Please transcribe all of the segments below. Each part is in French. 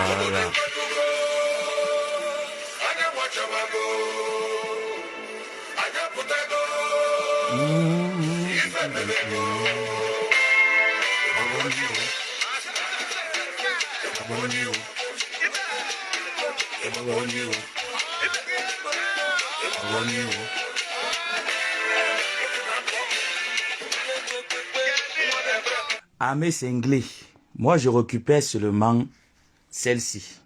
Voilà. Amé Senglé. Moi, je récupère seulement celle-ci.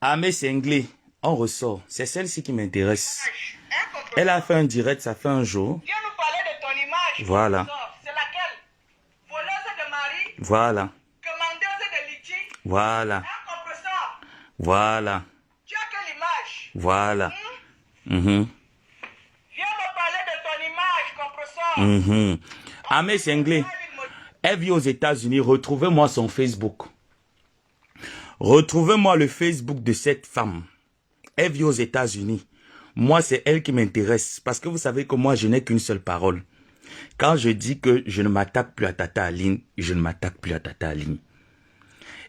Amé Senglé. On ressort. C'est celle-ci qui m'intéresse. Elle a fait un direct, ça fait un jour. Viens nous parler de ton image. Voilà. C'est laquelle? Voleuse de mari. Voilà. Commandeuse de litige. Voilà. Un compresseur. Voilà. Tu as quelle image? Voilà. Viens me parler de ton image, compresseur. Amé Senglé. Elle vit aux États-Unis. Retrouvez-moi son Facebook. Retrouvez-moi le Facebook de cette femme. Elle vit aux États-Unis. Moi, c'est elle qui m'intéresse. Parce que vous savez que moi, je n'ai qu'une seule parole. Quand je dis que je ne m'attaque plus à Tata Aline, je ne m'attaque plus à Tata Aline.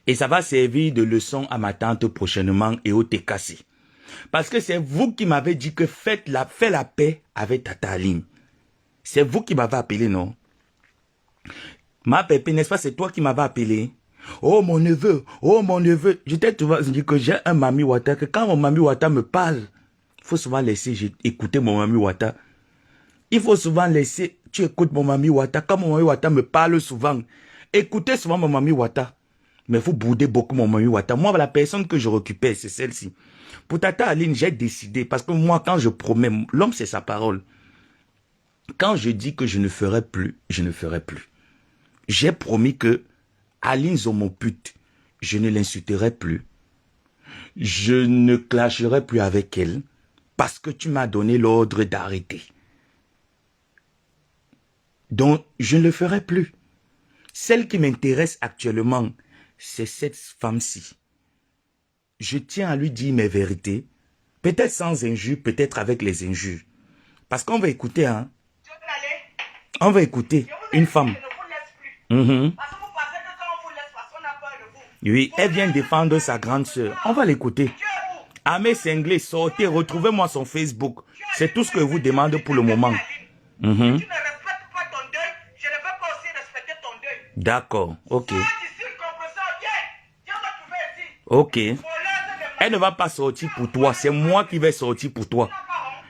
Et ça va servir de leçon à ma tante prochainement et au TKC. Parce que c'est vous qui m'avez dit que faites la paix avec Tata Aline. C'est vous qui m'avez appelé, non? Ma pépé, n'est-ce pas, c'est toi qui m'avais appelé? Oh mon neveu, oh mon neveu. Je t'ai toujours dit que j'ai un Mami Wata, que quand mon Mami Wata me parle, il faut souvent laisser écouter mon Mami Wata. Il faut souvent laisser, tu écoutes mon Mami Wata. Quand mon Mami Wata me parle souvent, écoutez souvent mon Mami Wata. Mais vous boudez beaucoup mon Mami Wata. Moi, la personne que je récupère, c'est celle-ci. Pour Tata Aline, j'ai décidé, parce que moi, quand je promets, l'homme c'est sa parole. Quand je dis que je ne ferai plus, je ne ferai plus. J'ai promis que Aline Zomopute, je ne l'insulterai plus. Je ne clasherai plus avec elle parce que tu m'as donné l'ordre d'arrêter. Donc, je ne le ferai plus. Celle qui m'intéresse actuellement, c'est cette femme-ci. Je tiens à lui dire mes vérités, peut-être sans injures, peut-être avec les injures. Parce qu'on va écouter, hein. On va écouter une femme. Oui, elle vient défendre sa grande sœur. On va l'écouter. Amé Senglé, sortez, retrouvez-moi son Facebook. C'est tout ce que je vous demande pour le moment. Tu ne respectes pas ton deuil, je ne vais pas aussi respecter ton deuil. D'accord, ok. Sors d'ici, compresseur, viens me trouver ici. Ok. Elle ne va pas sortir pour toi, c'est moi qui vais sortir pour toi.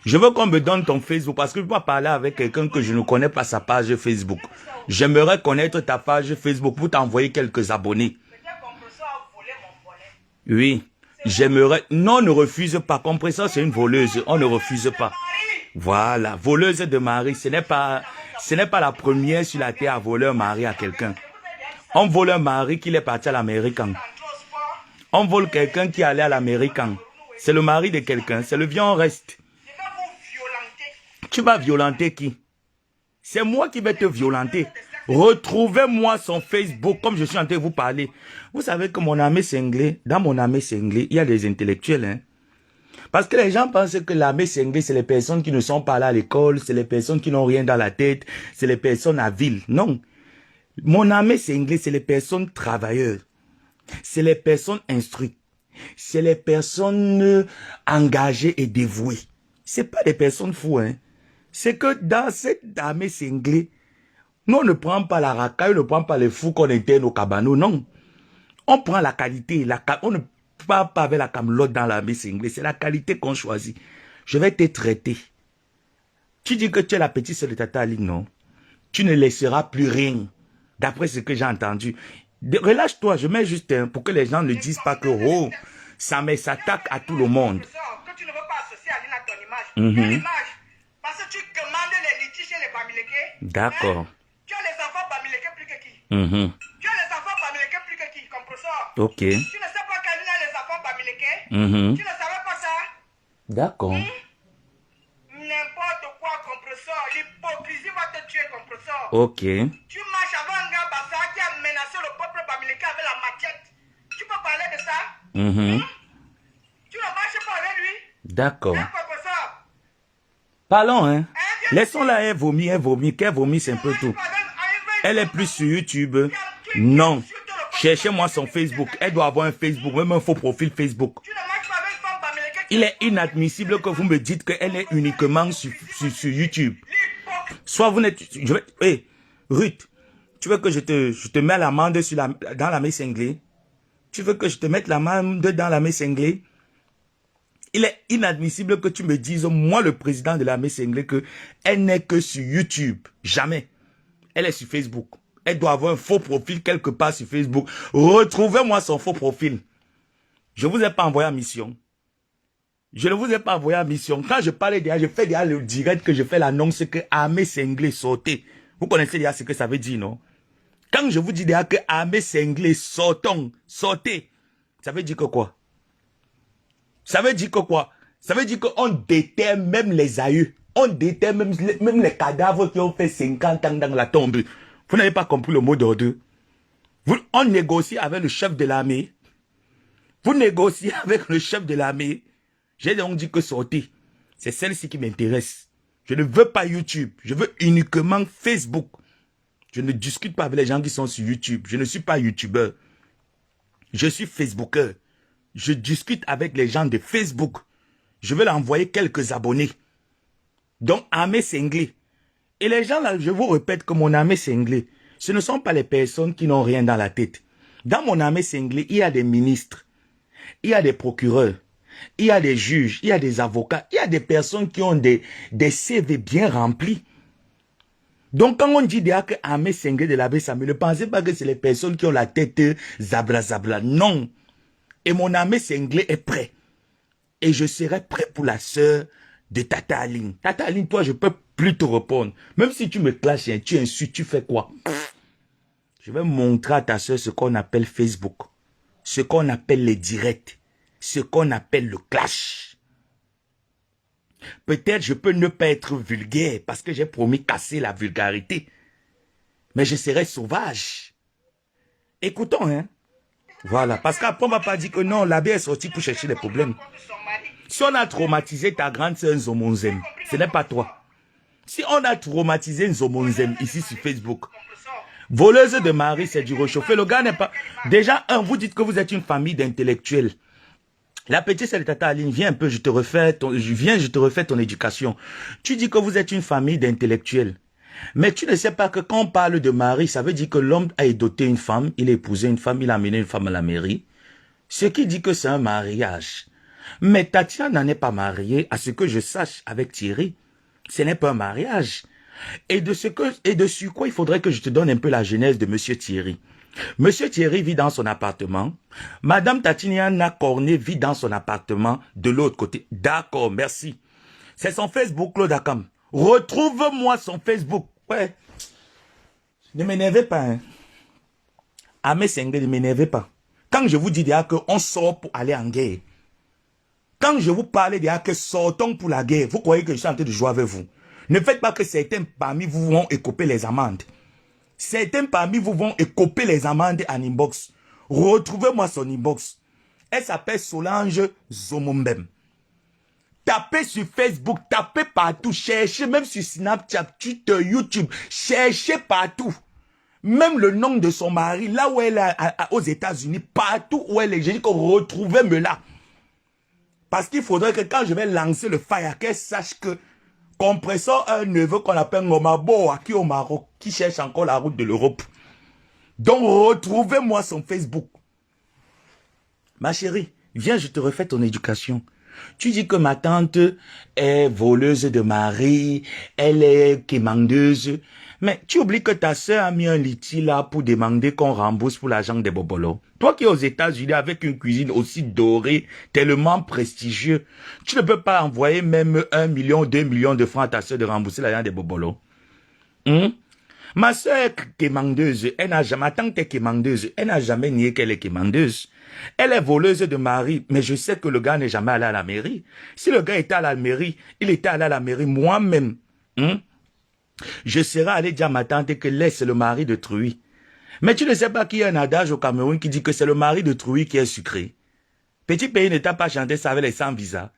Je veux qu'on me donne ton Facebook parce que je ne peux pas parler avec quelqu'un que je ne connais pas sa page Facebook. J'aimerais connaître ta page Facebook pour t'envoyer quelques abonnés. Oui, j'aimerais... Non, ne refuse pas. Compresseur, c'est une voleuse. On ne refuse pas. Voilà, voleuse de mari. Ce n'est pas la première sur la terre à voler un mari à quelqu'un. On vole un mari qui est parti à l'américain. On vole quelqu'un qui est allé à l'américain. C'est le mari de quelqu'un. C'est le vieux reste. Tu vas violenter qui? C'est moi qui vais te violenter. Retrouvez-moi son Facebook comme je suis en train de vous parler. Vous savez que mon Amé Senglé, dans mon Amé Senglé, il y a des intellectuels. Hein? Parce que les gens pensent que l'Amé Senglé, c'est les personnes qui ne sont pas là à l'école, c'est les personnes qui n'ont rien dans la tête, c'est les personnes à ville. Non. Mon Amé Senglé, c'est les personnes travailleurs. C'est les personnes instruites. C'est les personnes engagées et dévouées. C'est pas des personnes fous, hein. C'est que dans cette Amé Senglé, nous on ne prend pas la racaille, on ne prend pas les fous qu'on interne au cabano, non. On prend la qualité, on ne parle pas avec la camelote dans l'Amé Senglé, c'est la qualité qu'on choisit. Je vais te traiter. Tu dis que tu es la petite sœur de Tata Aline, non. Tu ne laisseras plus rien, d'après ce que j'ai entendu. Relâche-toi, je mets juste un pour que les gens ne disent pas que oh, ça s'attaque à tout le monde. Que tu ne veux pas associer Aline à ton image. Quelle image? Parce que tu commandes les litiges chez les Bamileke. D'accord. Tu as les enfants Bamileke plus que qui? Tu as les enfants Bamileke plus que qui, compresseur? Ok. Tu ne sais pas qu'Aline a les enfants Bamileke? Tu ne savais pas ça? D'accord. N'importe quoi, compresseur. L'hypocrisie va te tuer, compresseur. Ok. Tu marches avec un gars Bassa qui a menacé le peuple Bamileke avec la machette. Tu peux parler de ça? Tu ne marches pas avec lui? D'accord. Hein, compresseur? Parlons, hein. Laissons-la, elle vomit, qu'elle vomisse un peu tout. Elle est plus sur YouTube. Non. Cherchez-moi son Facebook. Elle doit avoir un Facebook, même un faux profil Facebook. Tu ne marches pas avec une femme américaine. Il est inadmissible que vous me dites qu'elle est uniquement sur YouTube. Soit vous n'êtes... Hey, Ruth, tu veux que je te mette l'amende dans la main cinglée? Tu veux que je te mette l'amende dans la main cinglée? Il est inadmissible que tu me dises, moi le président de la main cinglée, qu'elle n'est que sur YouTube. Jamais. Elle est sur Facebook. Elle doit avoir un faux profil quelque part sur Facebook. Retrouvez-moi son faux profil. Je ne vous ai pas envoyé en mission. Je ne vous ai pas envoyé en mission. Quand je parlais déjà, je fais déjà le direct que je fais l'annonce que Armée Cinglée sortez. Vous connaissez déjà ce que ça veut dire, non? Quand je vous dis déjà que Armée Cinglée sortons, sortez, ça veut dire que quoi? Ça veut dire que quoi? Ça veut dire qu'on déterre même les aïeux. On déterre même les cadavres qui ont fait 50 ans dans la tombe. Vous n'avez pas compris le mot d'ordre. On négocie avec le chef de l'armée. Vous négociez avec le chef de l'armée. J'ai donc dit que sortez. C'est celle-ci qui m'intéresse. Je ne veux pas YouTube. Je veux uniquement Facebook. Je ne discute pas avec les gens qui sont sur YouTube. Je ne suis pas YouTubeur. Je suis Facebooker. Je discute avec les gens de Facebook. Je veux leur envoyer quelques abonnés. Donc, Armée Cinglée. Et les gens là, je vous répète que mon armée cinglée, ce ne sont pas les personnes qui n'ont rien dans la tête. Dans mon armée cinglée, il y a des ministres, il y a des procureurs, il y a des juges, il y a des avocats, il y a des personnes qui ont des CV bien remplis. Donc, quand on dit déjà que armée cinglée de l'abbé Samuel, ne pensez pas que c'est les personnes qui ont la tête zabla zabla. Non. Et mon armée cinglée est prêt. Et je serai prêt pour la sœur de Tata Aline. Tata Aline, toi, je peux plus te répondre. Même si tu me clashes, tu insultes, tu fais quoi? Je vais montrer à ta soeur ce qu'on appelle Facebook. Ce qu'on appelle les directs. Ce qu'on appelle le clash. Peut-être je peux ne pas être vulgaire parce que j'ai promis casser la vulgarité. Mais je serai sauvage. Écoutons, hein. Voilà. Parce qu'après, on ne va pas dire que non, l'abbé est sorti pour chercher des problèmes. Si on a traumatisé ta grande sœur Nzomonzem, ce n'est pas toi. Si on a traumatisé Nzomonzem ici sur Facebook, voleuse de mari, c'est du réchauffé. Le gars n'est pas... Déjà, vous dites que vous êtes une famille d'intellectuels. La petite c'est Tata Aline, viens un peu, je te refais ton éducation. Tu dis que vous êtes une famille d'intellectuels. Mais tu ne sais pas que quand on parle de mari, ça veut dire que l'homme a doté une femme, il a épousé une femme, il a amené une femme à la mairie. Ce qui dit que c'est un mariage. Mais Tatiana n'en est pas mariée, à ce que je sache avec Thierry. Ce n'est pas un mariage. Et dessus quoi il faudrait que je te donne un peu la genèse de Monsieur Thierry. Monsieur Thierry vit dans son appartement. Madame Tatiana Cornet vit dans son appartement de l'autre côté. D'accord, merci. C'est son Facebook, Claude Akam. Retrouve-moi son Facebook. Ouais. Ne m'énervez pas, hein. Armée Cinglée, ne m'énervez pas. Quand je vous dis déjà qu'on sort pour aller en guerre, quand je vous parle déjà que sortons pour la guerre, vous croyez que je suis en train de jouer avec vous. Ne faites pas que certains parmi vous vont écoper les amendes. Certains parmi vous vont écoper les amendes en inbox. Retrouvez-moi son inbox. Elle s'appelle Solange Zomombem. Tapez sur Facebook, tapez partout, cherchez même sur Snapchat, Twitter, YouTube, cherchez partout. Même le nom de son mari, là où elle est aux États-Unis, partout où elle est, j'ai dit que retrouvez-me là. Parce qu'il faudrait que quand je vais lancer le fire, qu'elle sache que Compressor a un neveu qu'on appelle Ngomabo, qui est au Maroc, qui cherche encore la route de l'Europe. Donc retrouvez-moi son Facebook. Ma chérie, viens, je te refais ton éducation. Tu dis que ma tante est voleuse de mari, elle est quémandeuse. Mais tu oublies que ta soeur a mis un litige là pour demander qu'on rembourse pour l'argent des bobolos. Toi qui es aux États-Unis avec une cuisine aussi dorée, tellement prestigieux, tu ne peux pas envoyer même 1 million, 2 millions de francs à ta soeur de rembourser l'argent des bobolos. Ma soeur est quémandeuse, ma tante est quémandeuse, elle n'a jamais nié qu'elle est quémandeuse. Elle est voleuse de mari, mais je sais que le gars n'est jamais allé à la mairie. Si le gars était à la mairie, il était allé à la mairie moi-même. Je serais allé dire à ma tante que laisse le mari de Truy. Mais tu ne sais pas qu'il y a un adage au Cameroun qui dit que c'est le mari de Truy qui est sucré. Petit pays ne t'a pas chanté ça avec les sans visa.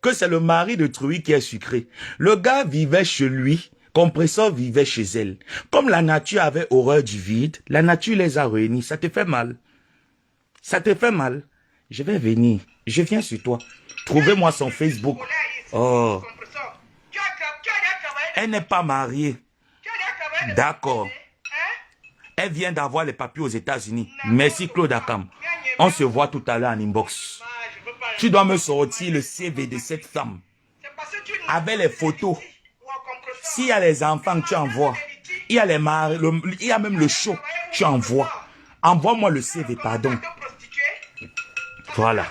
Que c'est le mari de Truy qui est sucré. Le gars vivait chez lui, Compressor vivait chez elle. Comme la nature avait horreur du vide, la nature les a réunis. Ça te fait mal. Ça te fait mal? Je vais venir. Je viens sur toi. Trouvez-moi son Facebook. Oh. Elle n'est pas mariée. D'accord. Elle vient d'avoir les papiers aux États-Unis. Merci Claude Akam. On se voit tout à l'heure en inbox. Tu dois me sortir le CV de cette femme. Avec les photos. S'il y a les enfants, tu envoies. Il y a les maris, il y a même le show, tu envoies. Envoie-moi le CV, pardon. Voilà.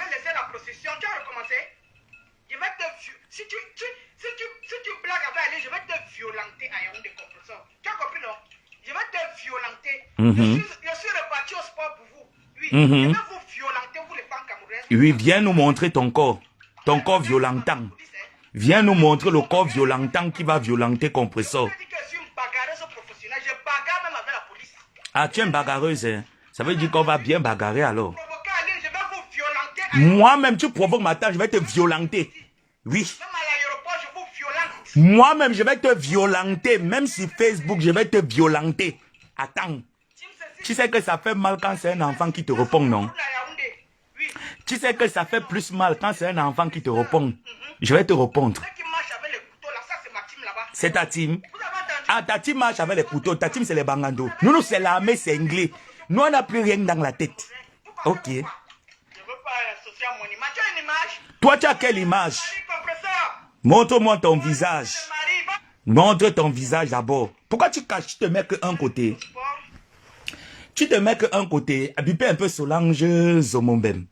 Si tu blagues avec elle, je vais te violenter à Yaoundé compresseur. Tu as compris, non? Je vais te violenter. Je suis reparti au sport pour vous. Oui. Je vais vous violenter, vous les femmes camerounaises. Oui, viens nous montrer ton corps. Ton corps violentant. Viens nous montrer le corps violentant qui va violenter compresseur. Ah, tu es une bagarreuse, hein? Ça veut dire qu'on va bien bagarrer alors. Moi-même, tu provoques ma tâche, je vais te violenter. Oui. Moi-même, je vais te violenter. Même sur Facebook, je vais te violenter. Attends. Tu sais que ça fait mal quand c'est un enfant qui te répond, non? Tu sais que ça fait plus mal quand c'est un enfant qui te répond. Je vais te répondre. C'est ta team. Ah, ta team marche avec les couteaux. Ta team, c'est les bangando. Nous, c'est l'armée, c'est anglais. Nous, on n'a plus rien dans la tête. Ok. Toi, tu as quelle image? Montre-moi ton visage. Montre ton visage d'abord. Pourquoi tu caches? Tu te mets qu'un côté. Tu te mets qu'un côté. Habipé un peu Solange Zomobem.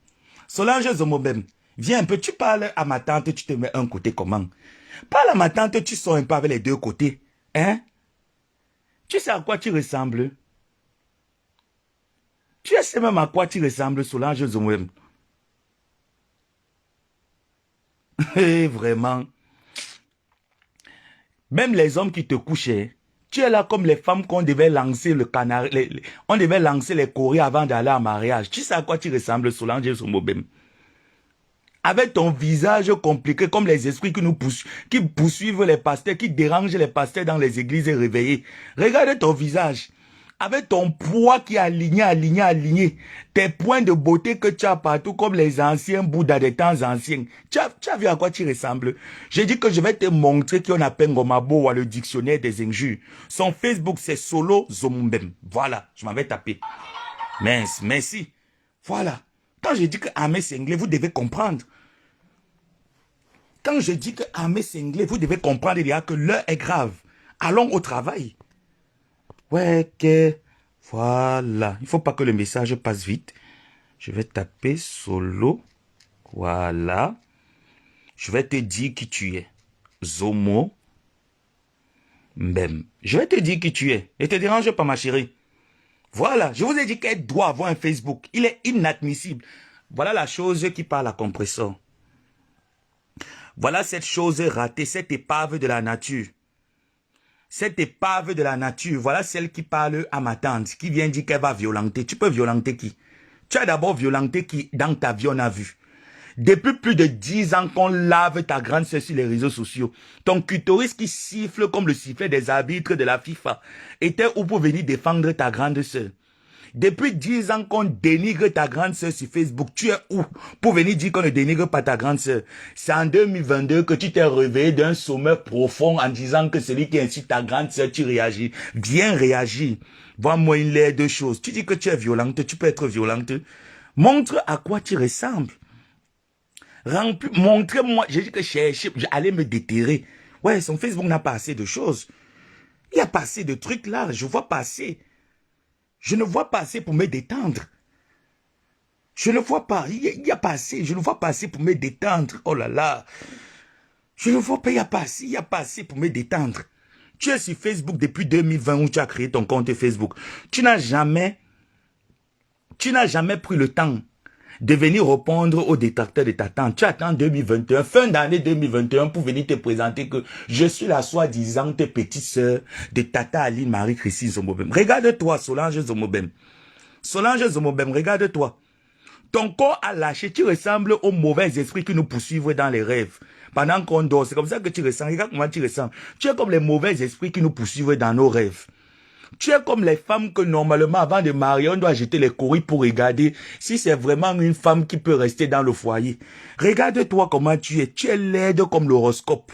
Solange Zomobem. Viens un peu. Tu parles à ma tante, tu te mets un côté comment? Parle à ma tante, tu sors un peu avec les deux côtés. Hein? Tu sais à quoi tu ressembles? Tu sais même à quoi tu ressembles, Solange Zomobem. Et vraiment. Même les hommes qui te couchaient, tu es là comme les femmes qu'on devait lancer le canard, on devait lancer les courriers avant d'aller en mariage. Tu sais à quoi tu ressembles, Solange Zomobem? Avec ton visage compliqué comme les esprits qui poursuivent les pasteurs, qui dérangent les pasteurs dans les églises réveillées. Regarde ton visage. Avec ton poids qui est aligné. Tes points de beauté que tu as partout comme les anciens Bouddhas des temps anciens. Tu as vu à quoi tu ressembles? J'ai dit que je vais te montrer qu'on appelle Ngomabo le dictionnaire des injures. Son Facebook, c'est Solo Zomumbem. Voilà, je m'avais tapé. Merci. Voilà. Quand je dis que Amé c'est anglais, vous devez comprendre. Quand je dis que Amé c'est anglais, vous devez comprendre que l'heure est grave. Allons au travail. Ouais, que... Voilà. Il ne faut pas que le message passe vite. Je vais taper solo. Voilà. Je vais te dire qui tu es. Zomo. Mbem. Je vais te dire qui tu es. Ne te dérange pas, ma chérie. Voilà. Je vous ai dit qu'elle doit avoir un Facebook. Il est inadmissible. Voilà la chose qui parle à compresseur. Voilà cette chose ratée, cette épave de la nature. Cette épave de la nature, voilà celle qui parle à ma tante, qui vient dire qu'elle va violenter. Tu peux violenter qui? Tu as d'abord violenté qui dans ta vie, on a vu. Depuis plus de 10 ans qu'on lave ta grande sœur sur les réseaux sociaux. Ton clitoris qui siffle comme le sifflet des arbitres de la FIFA était où pour venir défendre ta grande sœur? Depuis 10 ans qu'on dénigre ta grande sœur sur Facebook, tu es où pour venir dire qu'on ne dénigre pas ta grande sœur? C'est en 2022 que tu t'es réveillé d'un sommeil profond en disant que celui qui incite ta grande sœur, tu réagis. Bien réagir. Vois-moi une laie de choses. Tu dis que tu es violente, tu peux être violente. Montre à quoi tu ressembles. Montrez-moi. J'ai dit que j'allais me déterrer. Ouais, son Facebook n'a pas assez de choses. Il n'y a pas assez de trucs là. Je vois pas assez. Je ne vois pas assez pour me détendre. Je ne vois pas. Il n'y a pas assez. Je ne vois pas assez pour me détendre. Oh là là. Je ne vois pas. Il n'y a pas assez. Il n'y a pas assez pour me détendre. Tu es sur Facebook depuis 2020 où tu as créé ton compte Facebook. Tu n'as jamais pris le temps de venir répondre aux détracteurs de ta tante. Tu attends 2021, fin d'année 2021 pour venir te présenter que je suis la soi-disant petite sœur de Tata Aline Marie-Christine Zomobem. Regarde-toi, Solange Zomobem. Solange Zomobem, regarde-toi. Ton corps a lâché, tu ressembles aux mauvais esprits qui nous poursuivent dans les rêves. Pendant qu'on dort, c'est comme ça que tu ressembles. Regarde comment tu ressembles. Tu es comme les mauvais esprits qui nous poursuivent dans nos rêves. Tu es comme les femmes que normalement, avant de marier, on doit jeter les courriers pour regarder si c'est vraiment une femme qui peut rester dans le foyer. Regarde-toi comment tu es laide comme l'horoscope.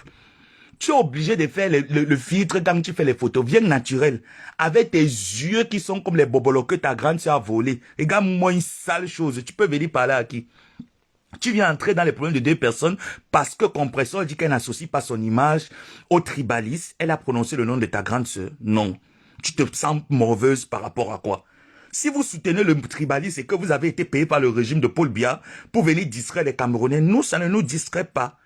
Tu es obligé de faire le filtre quand tu fais les photos. Viens naturel. Avec tes yeux qui sont comme les bobolos que ta grande soeur a volé. Regarde-moi une sale chose. Tu peux venir parler à qui? Tu viens entrer dans les problèmes de deux personnes parce que Compressor dit qu'elle n'associe pas son image au tribalisme. Elle a prononcé le nom de ta grande sœur. Non. Tu te sens mauvaise par rapport à quoi? Si vous soutenez le tribalisme et que vous avez été payé par le régime de Paul Biya pour venir distraire les Camerounais, nous, ça ne nous distrait pas.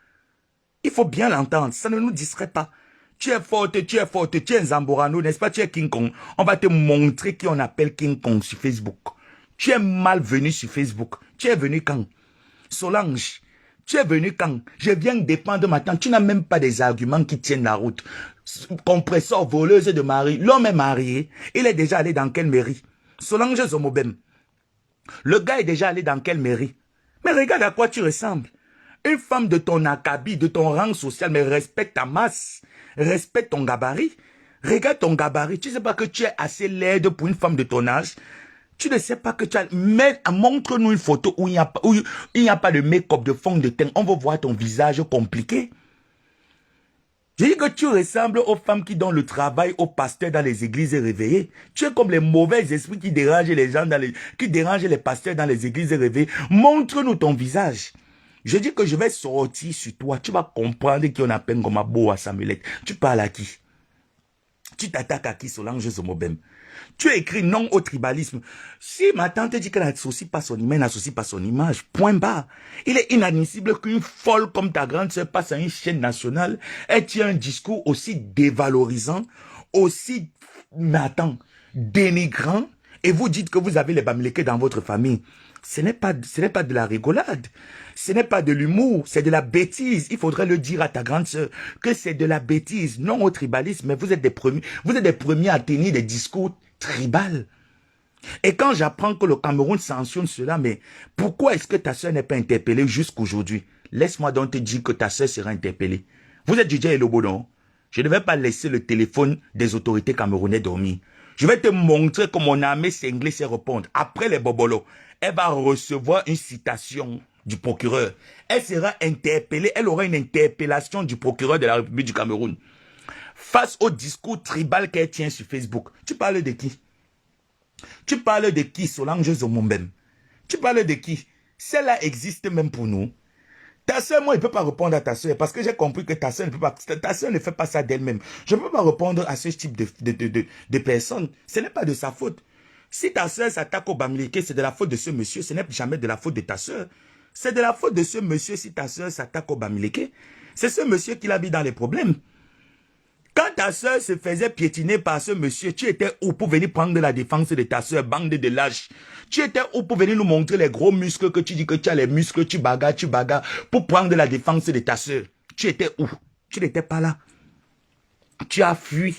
Il faut bien l'entendre, ça ne nous distrait pas. Tu es forte, tu es un Zamborano, n'est-ce pas? Tu es King Kong. On va te montrer qui on appelle King Kong sur Facebook. Tu es malvenu sur Facebook. Tu es venu quand? Solange, tu es venu quand? Je viens défendre maintenant. Tu n'as même pas des arguments qui tiennent la route. Compressor, voleuse de mari. L'homme est marié. Il est déjà allé dans quelle mairie? Solange Zomobem. Le gars est déjà allé dans quelle mairie? Mais regarde à quoi tu ressembles. Une femme de ton acabit, de ton rang social, mais respecte ta masse. Respecte ton gabarit. Regarde ton gabarit. Tu ne sais pas que tu es assez laide pour une femme de ton âge. Tu ne sais pas que tu as... Mais montre-nous une photo où il n'y a pas de make-up, de fond de teint. On veut voir ton visage compliqué. J'ai dit que tu ressembles aux femmes qui donnent le travail aux pasteurs dans les églises réveillées. Tu es comme les mauvais esprits qui dérangent les gens qui dérangent les pasteurs dans les églises réveillées. Montre-nous ton visage. Je dis que je vais sortir sur toi. Tu vas comprendre qu'on appelle comme un beau à Samuelette. Tu parles à qui? Tu t'attaques à qui, Solange Zomobem? Tu as écrit non au tribalisme. Si ma tante dit qu'elle n'associe pas son image, elle n'associe pas son image. Point barre. Il est inadmissible qu'une folle comme ta grande sœur passe à une chaîne nationale et tient un discours aussi dévalorisant, aussi, mais attends, dénigrant, et vous dites que vous avez les Bamileke dans votre famille. Ce n'est pas de la rigolade. Ce n'est pas de l'humour, c'est de la bêtise. Il faudrait le dire à ta grande sœur que c'est de la bêtise, non au tribalisme, mais vous êtes des premiers à tenir des discours tribal. Et quand j'apprends que le Cameroun sanctionne cela, mais pourquoi est-ce que ta sœur n'est pas interpellée jusqu'aujourd'hui? Laisse-moi donc te dire que ta sœur sera interpellée. Vous êtes DJ Elobo, non? Je ne vais pas laisser le téléphone des autorités camerounaises dormir. Je vais te montrer que mon armée cinglée sait répondre. Après les bobolos, elle va recevoir une citation du procureur. Elle sera interpellée, elle aura une interpellation du procureur de la République du Cameroun. Face au discours tribal qu'elle tient sur Facebook. Tu parles de qui? Tu parles de qui, Solange Zomombem? Tu parles de qui? Celle-là existe même pour nous. Ta soeur, moi, je ne peux pas répondre à ta soeur parce que j'ai compris que ta soeur ne fait pas ça d'elle-même. Je ne peux pas répondre à ce type de personnes. Ce n'est pas de sa faute. Si ta soeur s'attaque au Bamileke, c'est de la faute de ce monsieur. Ce n'est jamais de la faute de ta soeur. C'est de la faute de ce monsieur si ta soeur s'attaque au Bamileke. C'est ce monsieur qui l'a mis dans les problèmes. Quand ta soeur se faisait piétiner par ce monsieur, tu étais où pour venir prendre la défense de ta soeur, bande de lâches? Tu étais où pour venir nous montrer les gros muscles que tu dis que tu as les muscles, tu bagarres, pour prendre la défense de ta soeur? Tu étais où? Tu n'étais pas là. Tu as fui.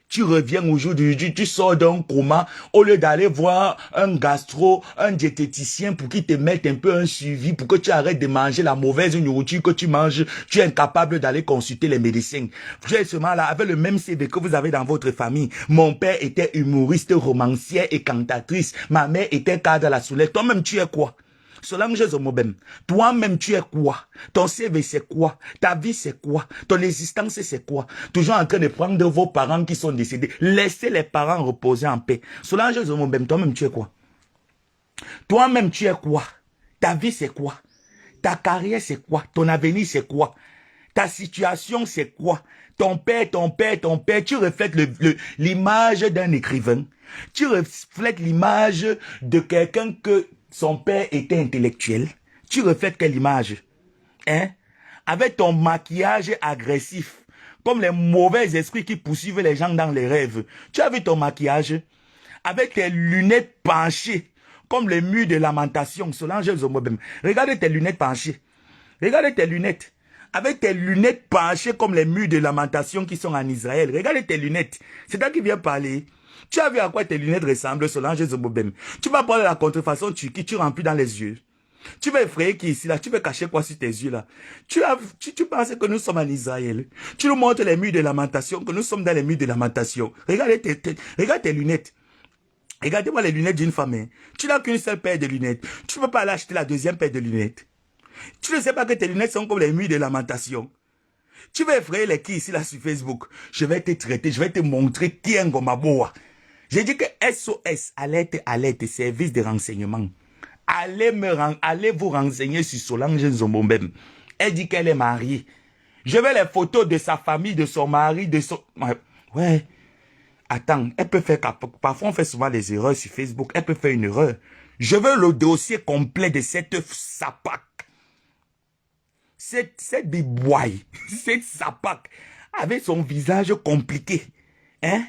Tu reviens aujourd'hui, tu sors d'un coma, au lieu d'aller voir un gastro, un diététicien pour qu'il te mette un peu un suivi, pour que tu arrêtes de manger la mauvaise nourriture que tu manges. Tu es incapable d'aller consulter les médecins. Tu es seulement là avec le même CV que vous avez dans votre famille. Mon père était humoriste, romancière et cantatrice. Ma mère était cadre à la Soleil. Toi-même, tu es quoi? Solange Zomobem, toi-même tu es quoi? Ton CV c'est quoi? Ta vie c'est quoi? Ton existence c'est quoi? Toujours en train de prendre vos parents qui sont décédés. Laissez les parents reposer en paix. Solange Zomobem, toi-même tu es quoi? Toi-même tu es quoi? Ta vie c'est quoi? Ta carrière c'est quoi? Ton avenir c'est quoi? Ta situation c'est quoi? Ton père, tu reflètes l'image d'un écrivain. Tu reflètes l'image de quelqu'un que son père était intellectuel. Tu reflètes quelle image? Hein? Avec ton maquillage agressif, comme les mauvais esprits qui poursuivent les gens dans les rêves. Tu as vu ton maquillage? Avec tes lunettes penchées, comme les murs de lamentation. Solange Zomobem. Regarde tes lunettes penchées. Regarde tes lunettes. Avec tes lunettes penchées comme les murs de lamentation qui sont en Israël. Regarde tes lunettes. C'est toi qui viens parler. Tu as vu à quoi tes lunettes ressemblent, Solange Zomobem? Tu vas prendre la contrefaçon turquie, tu remplis dans les yeux. Tu veux effrayer qui ici là? Tu veux cacher quoi sur tes yeux là? Tu penses que nous sommes en Israël? Tu nous montres les murs de lamentation, que nous sommes dans les murs de lamentation. Regarde tes lunettes. Regardez-moi les lunettes d'une femme. Hein. Tu n'as qu'une seule paire de lunettes. Tu ne peux pas aller acheter la deuxième paire de lunettes. Tu ne sais pas que tes lunettes sont comme les murs de lamentation. Tu veux effrayer les qui ici là sur Facebook? Je vais te traiter, je vais te montrer qui est Ngomaboa. J'ai dit que SOS, alerte, service de renseignement. Allez vous renseigner sur Solange Nzomombem. Elle dit qu'elle est mariée. Je veux les photos de sa famille, de son mari, de son... Ouais. Attends, elle peut faire... Parfois, on fait souvent des erreurs sur Facebook. Elle peut faire une erreur. Je veux le dossier complet de cette sapac. Cette biboye. Cette sapac. Avec son visage compliqué. Hein?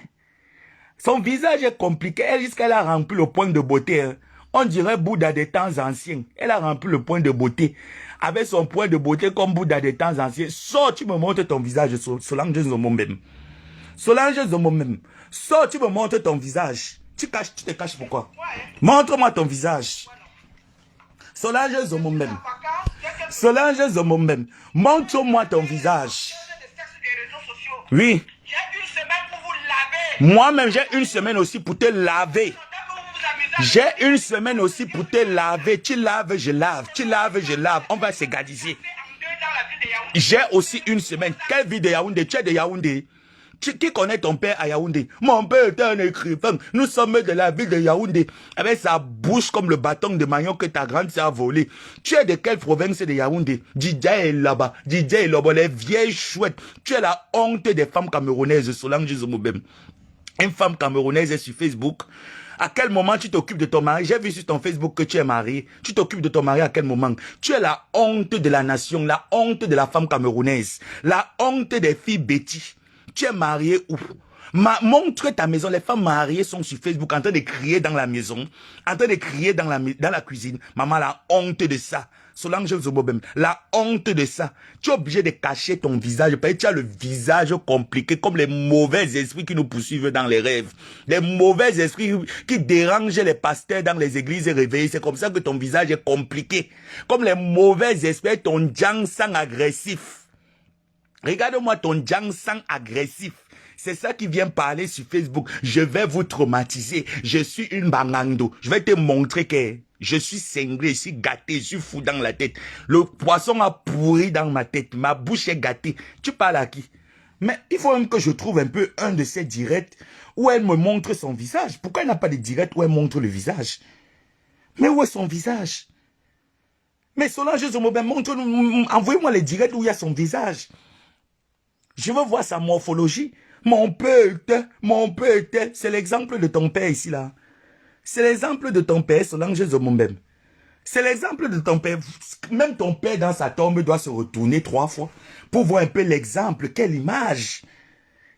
Son visage est compliqué. Elle dit qu'elle a rempli le point de beauté. Hein. On dirait Bouddha des temps anciens. Elle a rempli le point de beauté. Avec son point de beauté comme Bouddha des temps anciens. Sors, tu me montres ton visage, Solange Nzomombem. Solange Nzomombem. Sors, tu me montres ton visage. Tu te caches pourquoi? Montre-moi ton visage. Solange Nzomombem. Solange Nzomombem. Montre-moi ton visage. Oui. J'ai une semaine pour vous laver. Moi-même, j'ai une semaine aussi pour te laver. J'ai une semaine aussi pour te laver. Tu laves, je lave. Tu laves, je lave. On va s'égaliser. J'ai aussi une semaine. Quelle vie de Yaoundé? Tu es de Yaoundé. Qui connaît ton père à Yaoundé? Mon père était un écrivain. Nous sommes de la ville de Yaoundé. Avec sa bouche comme le bâton de Magnon que ta grande sœur a volé. Tu es de quelle province de Yaoundé? Didja est là-bas. Didja est là-bas. Les vieilles chouettes. Tu es la honte des femmes camerounaises. Solange Nzomombem. Une femme camerounaise est sur Facebook. À quel moment tu t'occupes de ton mari? J'ai vu sur ton Facebook que tu es marié. Tu t'occupes de ton mari à quel moment? Tu es la honte de la nation, la honte de la femme camerounaise, la honte des filles bêtises. Tu es marié où? Montre ta maison. Les femmes mariées sont sur Facebook en train de crier dans la maison, en train de crier dans la cuisine. Maman, la honte de ça. Solange Nzomombem, la honte de ça. Tu es obligé de cacher ton visage. Parce que tu as le visage compliqué comme les mauvais esprits qui nous poursuivent dans les rêves. Les mauvais esprits qui dérangent les pasteurs dans les églises réveillées. C'est comme ça que ton visage est compliqué. Comme les mauvais esprits, ton jang sang agressif. Regarde-moi ton jang sang agressif. C'est ça qui vient parler sur Facebook. Je vais vous traumatiser. Je suis une bangando. Je vais te montrer que je suis cinglé, je suis gâté, je suis fou dans la tête. Le poisson a pourri dans ma tête. Ma bouche est gâtée. Tu parles à qui? Mais il faut même que je trouve un peu un de ces directs où elle me montre son visage. Pourquoi elle n'a pas de direct où elle montre le visage? Mais où est son visage? Mais Solange Nzomombem, envoyez-moi les directs où il y a son visage. Je veux voir sa morphologie. Mon père, c'est l'exemple de ton père ici, là. C'est l'exemple de ton père, Solange Nzomombem. C'est l'exemple de ton père. Même ton père, dans sa tombe, doit se retourner 3 fois pour voir un peu l'exemple. Quelle image!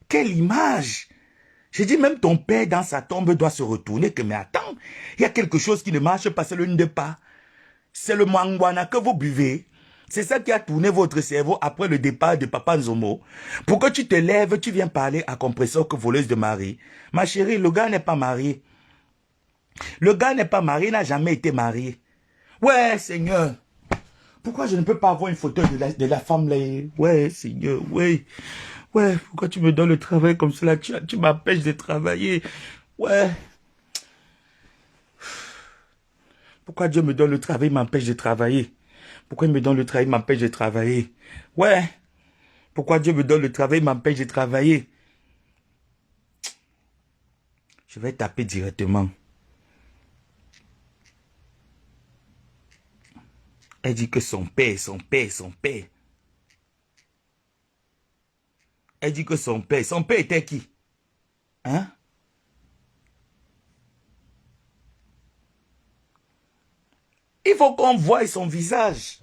Quelle image! J'ai dit, même ton père, dans sa tombe, doit se retourner. Mais attends, il y a quelque chose qui ne marche pas, c'est le Ndepa. C'est le mangwana que vous buvez. C'est ça qui a tourné votre cerveau après le départ de Papa Nzomo. Pour que tu te lèves, tu viens parler à Compresseur que voleuse de mari. Ma chérie, le gars n'est pas marié. Le gars n'est pas marié, il n'a jamais été marié. Ouais, Seigneur. Pourquoi je ne peux pas avoir une photo de la femme là? Ouais, Seigneur, ouais. Ouais, pourquoi tu me donnes le travail comme cela? Tu m'empêches de travailler. Ouais. Pourquoi Dieu me donne le travail, il m'empêche de travailler? Pourquoi il me donne le travail, il m'empêche de travailler? Ouais. Pourquoi Dieu me donne le travail, il m'empêche de travailler? Je vais taper directement. Elle dit que son père. Elle dit que son père était qui? Hein? Il faut qu'on voie son visage.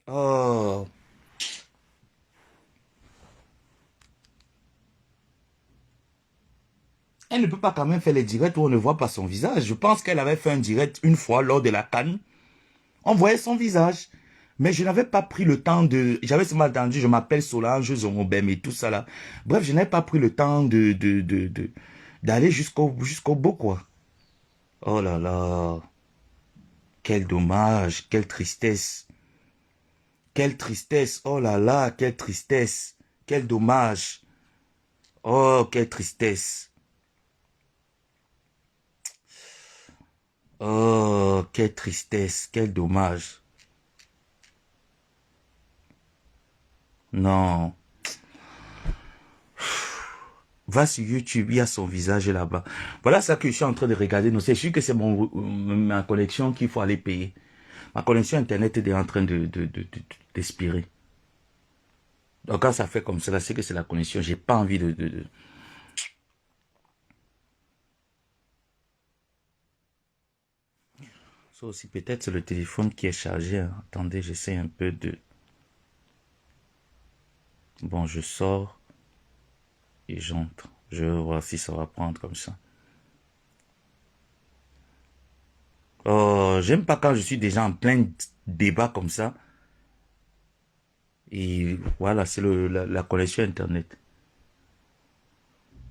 Oh. Elle ne peut pas quand même faire les directs où on ne voit pas son visage. Je pense qu'elle avait fait un direct une fois lors de la CAN. On voyait son visage. Mais je n'avais pas pris le temps de... J'avais seulement entendu, je m'appelle Solange Nzomombem et tout ça là. Bref, je n'avais pas pris le temps d'aller jusqu'au bout, quoi. Oh là là. Quel dommage, quelle tristesse. Quelle tristesse, oh là là, quelle tristesse. Quel dommage. Oh, quelle tristesse. Oh, quelle tristesse, quel dommage. Non. Va sur YouTube, il y a son visage là-bas. Voilà ça que je suis en train de regarder. Non, c'est sûr que c'est ma connexion qu'il faut aller payer. Ma connexion Internet est en train d'expirer. Donc quand ça fait comme ça, c'est que c'est la connexion. J'ai pas envie Ça aussi, peut-être c'est le téléphone qui est chargé. Hein. Attendez, j'essaie un peu de... Bon, je sors et j'entre. Je vais voir si ça va prendre comme ça. Oh, j'aime pas quand je suis déjà en plein débat comme ça. Et voilà, c'est la connexion Internet.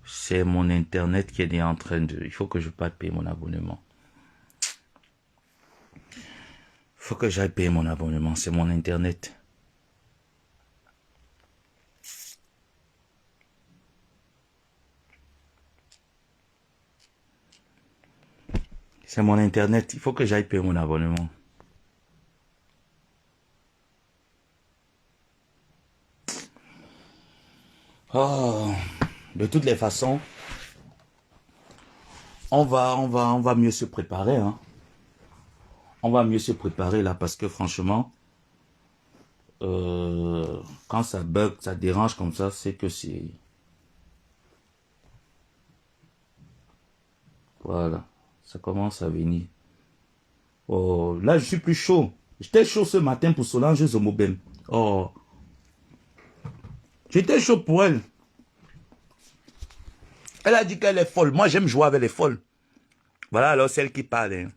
C'est mon Internet qui est en train de... Il faut que je parte payer mon abonnement. Il faut que j'aille payer mon abonnement. C'est mon Internet. C'est mon Internet. Il faut que j'aille payer mon abonnement. Oh, de toutes les façons, on va mieux se préparer. Hein. On va mieux se préparer là parce que franchement, quand ça bug, ça dérange comme ça, c'est que c'est... Voilà, ça commence à venir. Oh, là je suis plus chaud. J'étais chaud ce matin pour Solange Zomobem. Oh, j'étais chaud pour elle. Elle a dit qu'elle est folle. Moi j'aime jouer avec les folles. Voilà alors celle qui parle. Hein.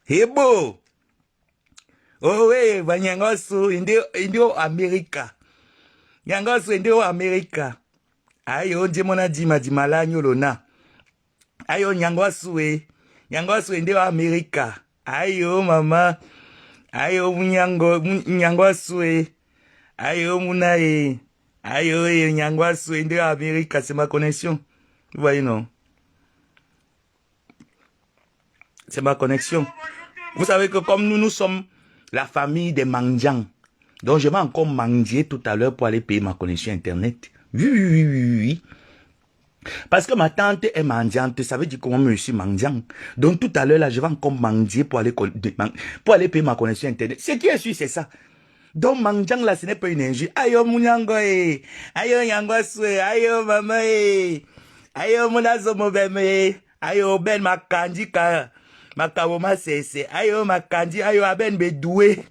Hebo! Oh oui, Vanyangosu, Indio America. Yangosu, Indio America. Ayo, Jimona Jima Jimala Nyolona. Ayo, Nyangosu, Yangosu, Indio America. Ayo, mama. Ayo, Nyangosu, Ayo, Munae. Ayo, Nyangosu, Indio America. C'est ma connexion. Vous voyez, non? C'est ma connexion. Vous savez que comme nous sommes la famille des mendiants, donc je vais encore manger tout à l'heure pour aller payer ma connexion Internet. Oui. Parce que ma tante est mendiante, ça veut dire que moi je suis mendiant. Donc tout à l'heure là, je vais encore manger pour aller payer ma connexion Internet. Ce qui est sûr, c'est ça. Donc mendiant là, ce n'est pas une injure. Ayo munyango ayo yangwasu ayo mama ayo munazo mobeme ayo ben makanji ka makawoma sese ayo makanji ayo aben bedoué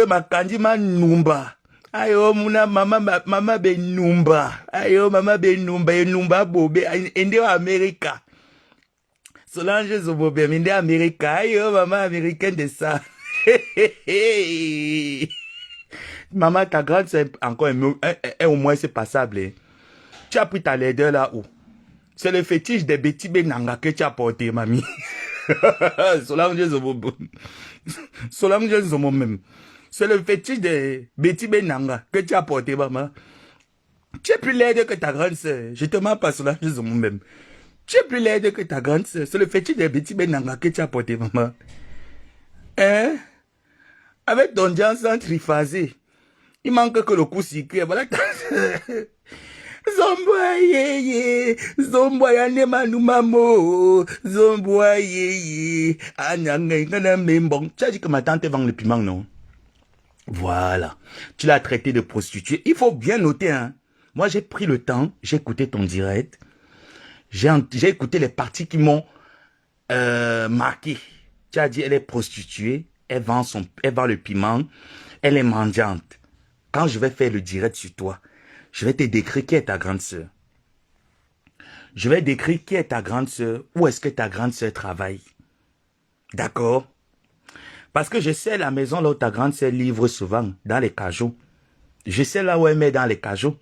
makanji manumba ayo muna mama benumba ayo mama benumba bobe ende America Solange Zobobe ende America ayo mama américaine de ça. Maman, ta grande c'est encore au moins c'est passable. Hein. Tu as pris ta laideur là où? C'est le fétiche des Betty Benanga que tu as porté, mamie. Solange Zobobe. Solange Zobobe même. C'est le fétiche de Betty Benanga que tu as porté, maman. Tu es plus laide que ta grande sœur. Je te mens pas, Solange Zobobe même. Tu es plus laide que ta grande sœur. C'est le fétiche de Betty Benanga que tu as porté, maman. Hein? Avec ton Johnson triphasé. Il manque que le coup circuit. Voilà. Zomboye, Zomboya nemanu mamo, Zomboye, Anyangana membon. Tu as dit que ma tante vend le piment, non? Voilà. Tu l'as traité de prostituée. Il faut bien noter, hein. Moi, j'ai pris le temps, j'ai écouté ton direct. J'ai écouté les parties qui m'ont marqué. Tu as dit, elle est prostituée, elle vend le piment, elle est mendiante. Quand je vais faire le direct sur toi, je vais te décrire qui est ta grande sœur. Je vais décrire qui est ta grande sœur, où est-ce que ta grande sœur travaille. D'accord? Parce que je sais la maison là où ta grande sœur livre souvent, dans les cajots. Je sais là où elle met dans les cajots.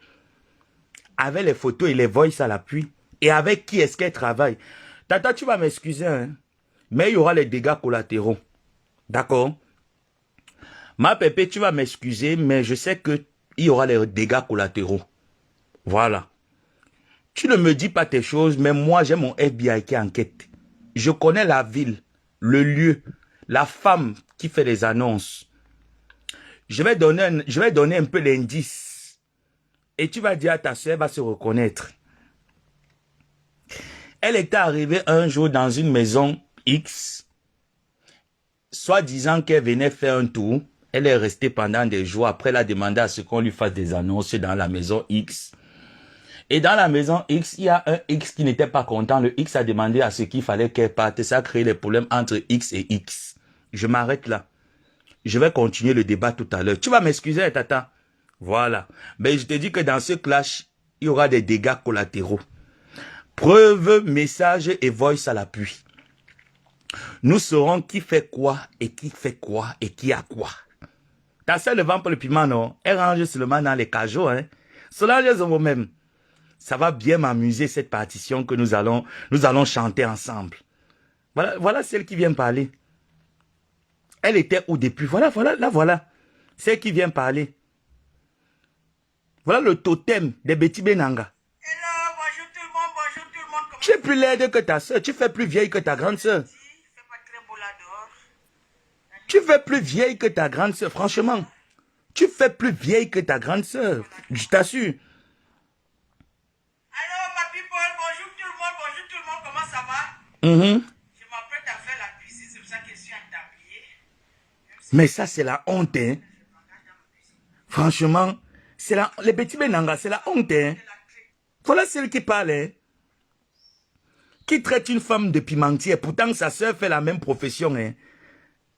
Avec les photos et les voices à l'appui. Et avec qui est-ce qu'elle travaille? Tata, tu vas m'excuser, hein? Mais il y aura les dégâts collatéraux. D'accord? Ma pépé, tu vas m'excuser, mais je sais que il y aura les dégâts collatéraux. Voilà. Tu ne me dis pas tes choses, mais moi, j'ai mon FBI qui enquête. Je connais la ville, le lieu, la femme qui fait les annonces. Je vais donner un peu l'indice. Et tu vas dire à ta soeur, elle va se reconnaître. Elle était arrivée un jour dans une maison X, soit disant qu'elle venait faire un tour. Elle est restée pendant des jours. Après, elle a demandé à ce qu'on lui fasse des annonces dans la maison X. Et dans la maison X, il y a un X qui n'était pas content. Le X a demandé à ce qu'il fallait qu'elle parte. Ça a créé les problèmes entre X et X. Je m'arrête là. Je vais continuer le débat tout à l'heure. Tu vas m'excuser, Tata. Voilà. Mais je te dis que dans ce clash, il y aura des dégâts collatéraux. Preuve, message et voice à l'appui. Nous saurons qui fait quoi et qui a quoi. Ta soeur ne vend pas le piment, non? Elle range seulement dans les cajots, hein. Solange Zombo-même. Ça va bien m'amuser cette partition que nous allons chanter ensemble. Voilà celle qui vient parler. Elle était où depuis? Voilà. Celle qui vient parler. Voilà le totem des Betty Benanga. Hello, bonjour tout le monde, bonjour tout le monde. Tu es plus laide que ta soeur, tu fais plus vieille que ta grande soeur. Tu fais plus vieille que ta grande soeur, franchement. Tu fais plus vieille que ta grande soeur, je t'assure. Allô, Papi Paul, bonjour tout le monde, comment ça va? Je m'apprête à faire la cuisine, c'est pour ça que je suis entablé. Mais ça, c'est la honte, hein. Franchement, c'est les petits Benanga, c'est la honte, hein. Voilà celle qui parle, hein. Qui traite une femme de pimentière. Pourtant, sa soeur fait la même profession, hein.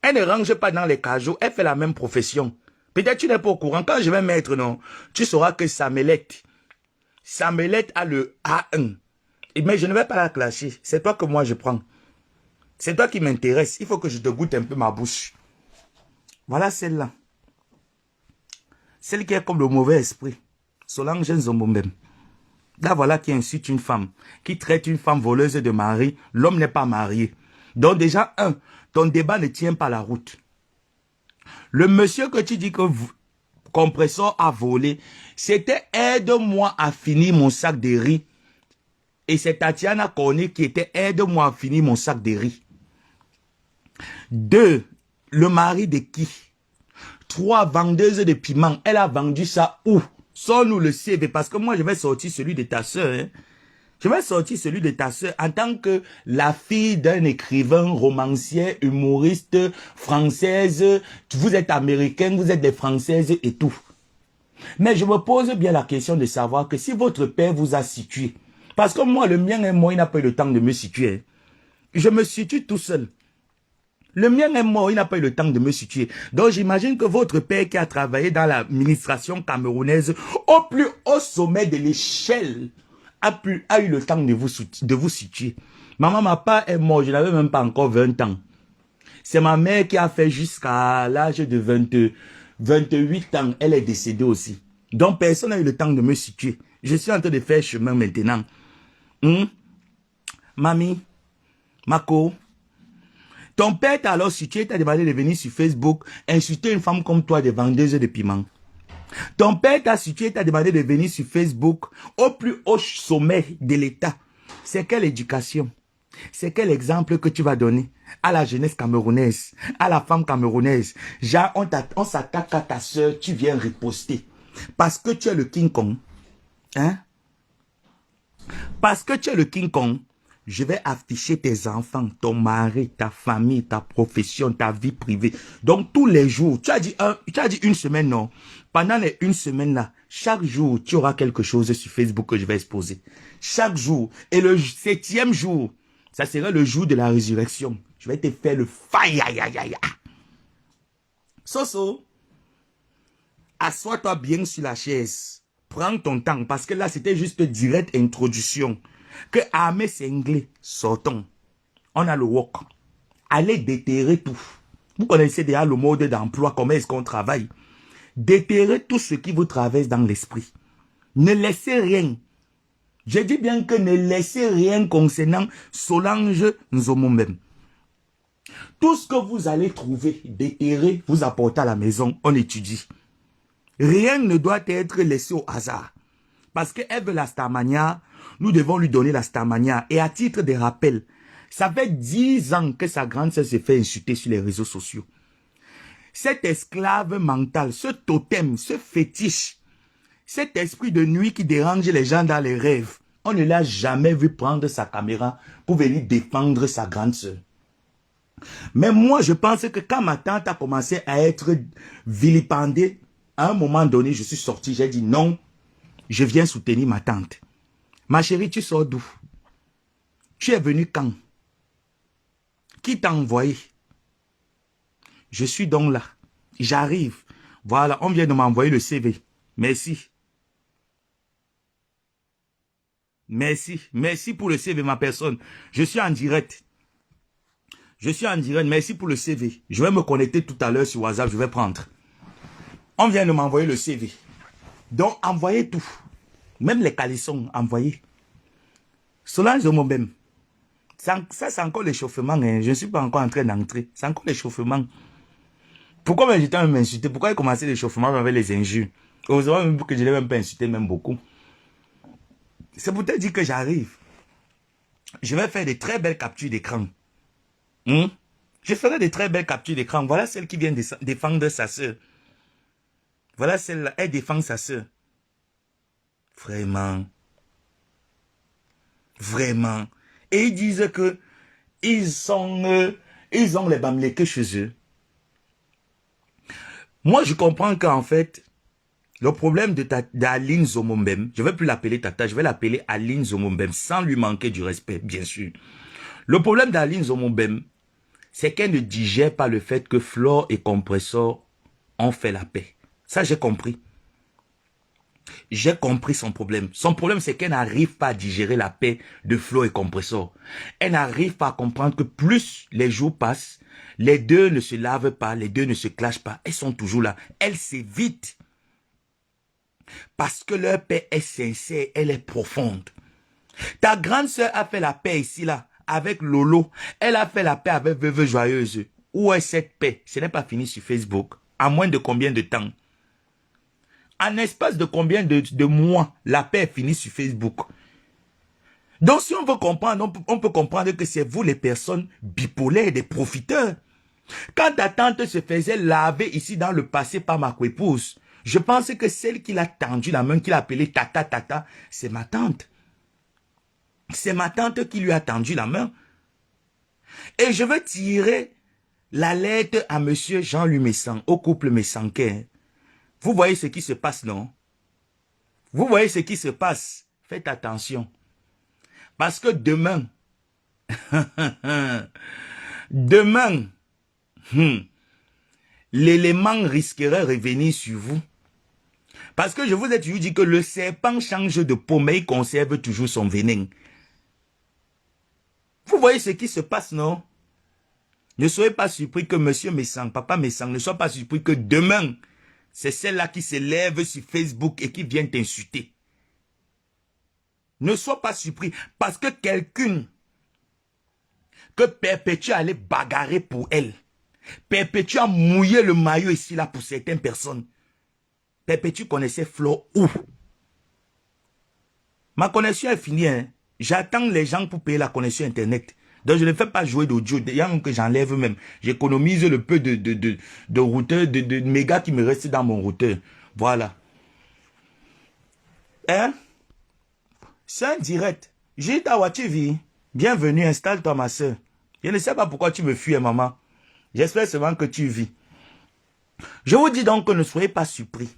Elle ne range pas dans les cajots, elle fait la même profession. Peut-être tu n'es pas au courant. Quand je vais mettre, non, tu sauras que Samelette a le A1. Mais je ne vais pas la clasher. C'est toi que moi je prends. C'est toi qui m'intéresse. Il faut que je te goûte un peu ma bouche. Voilà celle-là. Celle qui est comme le mauvais esprit. Solange Nzombomem. Là, voilà qui insulte une femme. Qui traite une femme voleuse de mari. L'homme n'est pas marié. Donc déjà, ton débat ne tient pas la route. Le monsieur que tu dis que compresseur a volé, c'était aide-moi à finir mon sac de riz. Et c'est Tatiana Cornet qui était aide-moi à finir mon sac de riz. 2. Le mari de qui? 3. Vendeuse de piment. Elle a vendu ça où? Sors-nous le CV parce que moi je vais sortir celui de ta soeur. Hein. Je vais sortir celui de ta soeur en tant que la fille d'un écrivain, romancier, humoriste, française. Vous êtes américaine, vous êtes des françaises et tout. Mais je me pose bien la question de savoir que si votre père vous a situé, parce que moi, le mien est mort, il n'a pas eu le temps de me situer. Je me situe tout seul. Le mien est mort, il n'a pas eu le temps de me situer. Donc j'imagine que votre père qui a travaillé dans l'administration camerounaise au plus haut sommet de l'échelle, a eu le temps de vous situer. Maman, ma part est morte, je n'avais même pas encore 20 ans. C'est ma mère qui a fait jusqu'à l'âge de 28 ans. Elle est décédée aussi. Donc personne n'a eu le temps de me situer. Je suis en train de faire chemin maintenant. Mamie, Mako, ton père t'a alors situé, t'a demandé de venir sur Facebook, insulter une femme comme toi, des vendeuses de piment. Ton père t'a situé, t'a demandé de venir sur Facebook au plus haut sommet de l'État. C'est quelle éducation? C'est quel exemple que tu vas donner à la jeunesse camerounaise, à la femme camerounaise? Genre, on s'attaque à ta soeur, tu viens riposter. Parce que tu es le King Kong. Hein? Parce que tu es le King Kong, je vais afficher tes enfants, ton mari, ta famille, ta profession, ta vie privée. Donc tous les jours, tu as dit une semaine, non. Pendant les une semaine là, chaque jour, tu auras quelque chose sur Facebook que je vais exposer. Chaque jour. Et le 7e jour, ça sera le jour de la résurrection. Je vais te faire le fire. Soso, assois-toi bien sur la chaise. Prends ton temps, parce que là, c'était juste direct introduction. Que Ahmed Senglé, sortons. On a le work. Allez déterrer tout. Vous connaissez déjà le mode d'emploi, comment est-ce qu'on travaille. Déterrez tout ce qui vous traverse dans l'esprit. Ne laissez rien. Je dis bien que ne laissez rien concernant Solange Nzomombem. Tout ce que vous allez trouver déterré, vous apportez à la maison, on étudie. Rien ne doit être laissé au hasard. Parce qu'elle veut la Starmania, nous devons lui donner la Starmania. Et à titre de rappel, ça fait 10 ans que sa grande sœur se fait insulter sur les réseaux sociaux. Cet esclave mental, ce totem, ce fétiche, cet esprit de nuit qui dérange les gens dans les rêves, on ne l'a jamais vu prendre sa caméra pour venir défendre sa grande sœur. Mais moi, je pense que quand ma tante a commencé à être vilipendée, à un moment donné, je suis sorti, j'ai dit non, je viens soutenir ma tante. Ma chérie, tu sors d'où? Tu es venu quand? Qui t'a envoyé? Je suis donc là. J'arrive. Voilà, on vient de m'envoyer le CV. Merci. Merci. Merci pour le CV, ma personne. Je suis en direct. Je suis en direct. Merci pour le CV. Je vais me connecter tout à l'heure sur WhatsApp. Je vais prendre. On vient de m'envoyer le CV. Donc, envoyez tout. Même les calissons, envoyez. Solange Nzomombem. Ça, c'est encore l'échauffement. Hein. Je ne suis pas encore en train d'entrer. C'est encore l'échauffement. Pourquoi j'étais à m'insulter? Pourquoi il commençait l'échauffement avec les injures? Heureusement même que je ne l'ai même pas insulté, même beaucoup. C'est pour te dire que j'arrive. Je vais faire de très belles captures d'écran. Je ferai de très belles captures d'écran. Voilà celle qui vient défendre sa soeur. Voilà celle-là, elle défend sa soeur. Vraiment. Vraiment. Et ils disent que ils ont les bamlékés chez eux. Moi, je comprends qu'en fait, le problème d'Aline Nzomombem, je ne vais plus l'appeler Tata, je vais l'appeler Aline Nzomombem, sans lui manquer du respect, bien sûr. Le problème d'Aline Nzomombem, c'est qu'elle ne digère pas le fait que Flore et Compressor ont fait la paix. Ça, j'ai compris. J'ai compris son problème. Son problème, c'est qu'elle n'arrive pas à digérer la paix de Flore et Compressor. Elle n'arrive pas à comprendre que plus les jours passent, les deux ne se lavent pas, les deux ne se clashent pas. Elles sont toujours là. Elles s'évitent. Parce que leur paix est sincère, elle est profonde. Ta grande sœur a fait la paix ici, là, avec Lolo. Elle a fait la paix avec Veuve Joyeuse. Où est cette paix? Ce n'est pas fini sur Facebook. En moins de combien de temps? En espace de combien de mois, la paix est finie sur Facebook? Donc si on veut comprendre, on peut comprendre que c'est vous les personnes bipolaires, des profiteurs. Quand ta tante se faisait laver ici dans le passé par ma coépouse, je pense que celle qui l'a tendu la main, qui l'a appelée Tata, c'est ma tante. C'est ma tante qui lui a tendu la main. Et je veux tirer la lettre à monsieur Jean-Louis Messan, au couple Messanquet. Vous voyez ce qui se passe, non? Vous voyez ce qui se passe? Faites attention. Parce que demain, demain, l'élément risquerait de revenir sur vous. Parce que je vous ai toujours dit que le serpent change de peau, mais il conserve toujours son venin. Vous voyez ce qui se passe, non? Ne soyez pas surpris que monsieur Messan, papa Messan, ne soyez pas surpris que demain, c'est celle-là qui se lève sur Facebook et qui vient t'insulter. Ne sois pas surpris parce que quelqu'un que Perpétue allait bagarrer pour elle. Perpétue a mouillé le maillot ici là pour certaines personnes. Perpétue connaissait Flore où? Ma connexion est finie. Hein? J'attends les gens pour payer la connexion internet. Donc je ne fais pas jouer d'audio. Il y a même que j'enlève même. J'économise le peu de routeur, de mégas qui me reste dans mon routeur. Voilà. Hein? C'est un direct. J'ai ta TV. Bienvenue, installe-toi ma soeur. Je ne sais pas pourquoi tu me fuis, maman. J'espère seulement que tu vis. Je vous dis donc que ne soyez pas surpris.